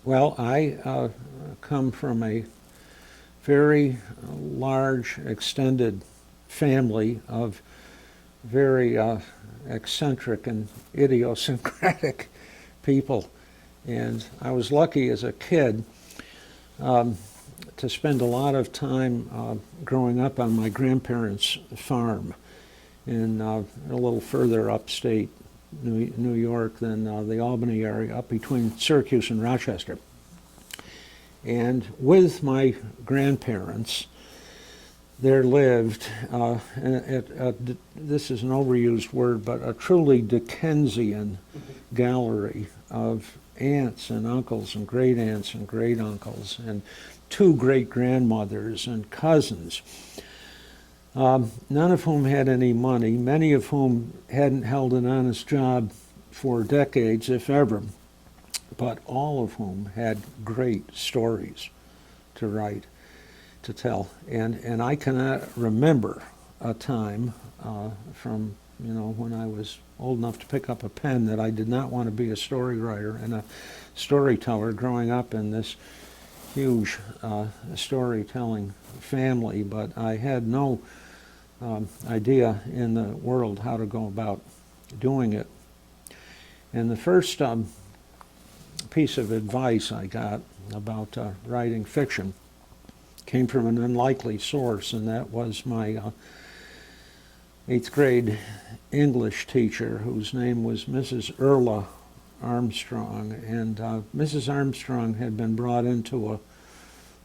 Well, I come from a very large, extended family of very eccentric and idiosyncratic people. And I was lucky as a kid um, to spend a lot of time growing up on my grandparents' farm in a little further upstate New York than the Albany area, up between Syracuse and Rochester. And with my grandparents, there lived, this is an overused word, but a truly Dickensian gallery of aunts and uncles and great aunts and great uncles and two great grandmothers and cousins, none of whom had any money, many of whom hadn't held an honest job for decades, if ever, but all of whom had great stories to write, to tell. And I cannot remember a time from when I was old enough to pick up a pen that I did not want to be a story writer and a storyteller growing up in this huge storytelling family, but I had no idea in the world how to go about doing it. And the first piece of advice I got about writing fiction came from an unlikely source, and that was my 8th grade English teacher, whose name was Mrs. Erla Armstrong. And Mrs. Armstrong had been brought into a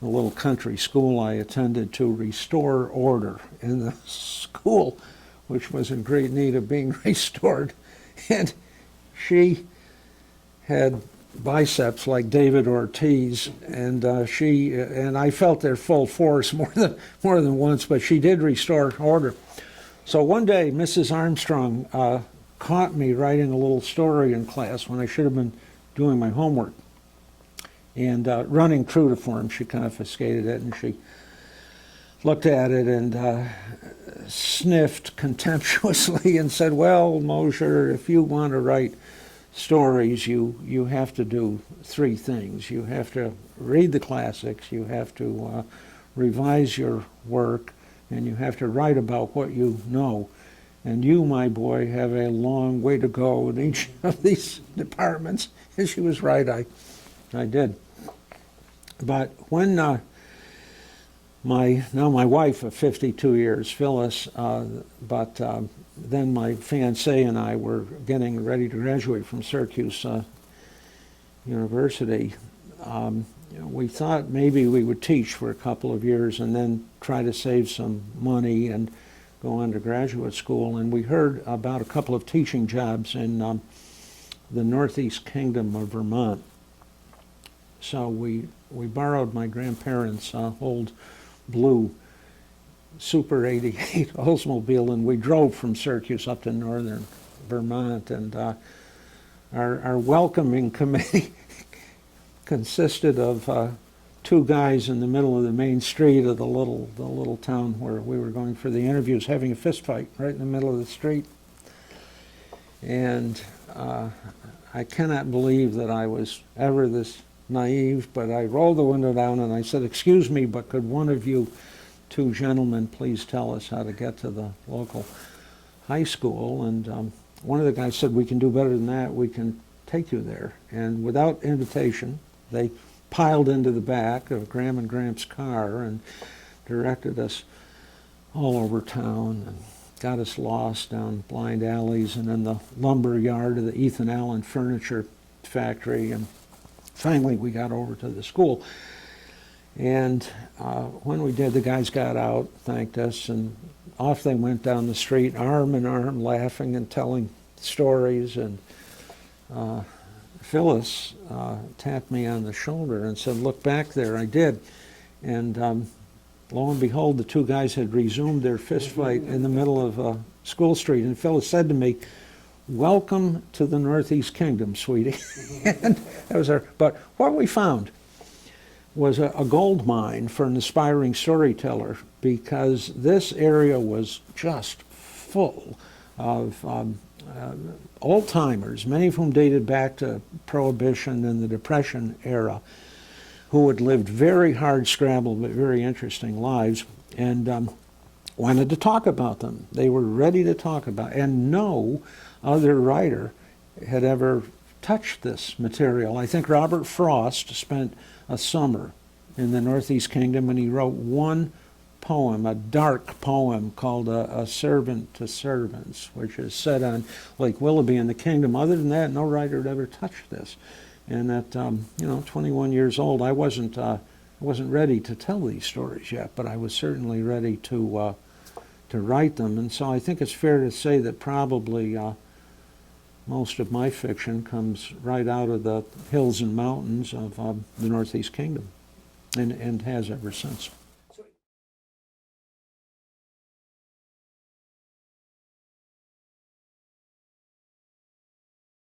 little country school I attended to restore order in the school, which was in great need of being restored. And she had biceps like David Ortiz, and and I felt their full force more than once, but she did restore order. So one day, Mrs. Armstrong caught me writing a little story in class when I should have been doing my homework. And running true to form, she confiscated it, and she looked at it and sniffed contemptuously and said, "Well, Mosher, if you want to write stories, you have to do 3 things. You have to read the classics, you have to revise your work, and you have to write about what you know. And you, my boy, have a long way to go in each of these departments." And she was right, I did. But when my wife of 52 years, Phyllis, then my fiancée and I were getting ready to graduate from Syracuse University, we thought maybe we would teach for a couple of years and then try to save some money and go on to graduate school. And we heard about a couple of teaching jobs in the Northeast Kingdom of Vermont. So we borrowed my grandparents' old blue Super 88 Oldsmobile, and we drove from Syracuse up to northern Vermont. And our welcoming committee consisted of 2 guys in the middle of the main street of the little town where we were going for the interviews, having a fist fight right in the middle of the street. And I cannot believe that I was ever this naive, but I rolled the window down and I said, "Excuse me, but could one of you 2 gentlemen please tell us how to get to the local high school?" And one of the guys said, "We can do better than that. We can take you there." And without invitation, they piled into the back of Graham and Gramps' car and directed us all over town and got us lost down blind alleys and in the lumber yard of the Ethan Allen Furniture Factory. And finally we got over to the school. And when we did, the guys got out, thanked us, and off they went down the street, arm in arm, laughing and telling stories. And Phyllis tapped me on the shoulder and said, "Look back there." I did. And lo and behold, the 2 guys had resumed their fist fight in the middle of School Street. And Phyllis said to me, "Welcome to the Northeast Kingdom, sweetie." And that was our, but what we found was a gold mine for an aspiring storyteller, because this area was just full of old-timers, many of whom dated back to Prohibition and the Depression era, who had lived very hard-scrabble but very interesting lives, and wanted to talk about them. They were ready to talk about, and no other writer had ever touched this material. I think Robert Frost spent a summer in the Northeast Kingdom, and he wrote one poem, a dark poem called A Servant to Servants, which is set on Lake Willoughby in the Kingdom. Other than that, no writer had ever touched this. And at 21 years old, I wasn't ready to tell these stories yet, but I was certainly ready to write them. And so I think it's fair to say that probably most of my fiction comes right out of the hills and mountains of the Northeast Kingdom, and has ever since.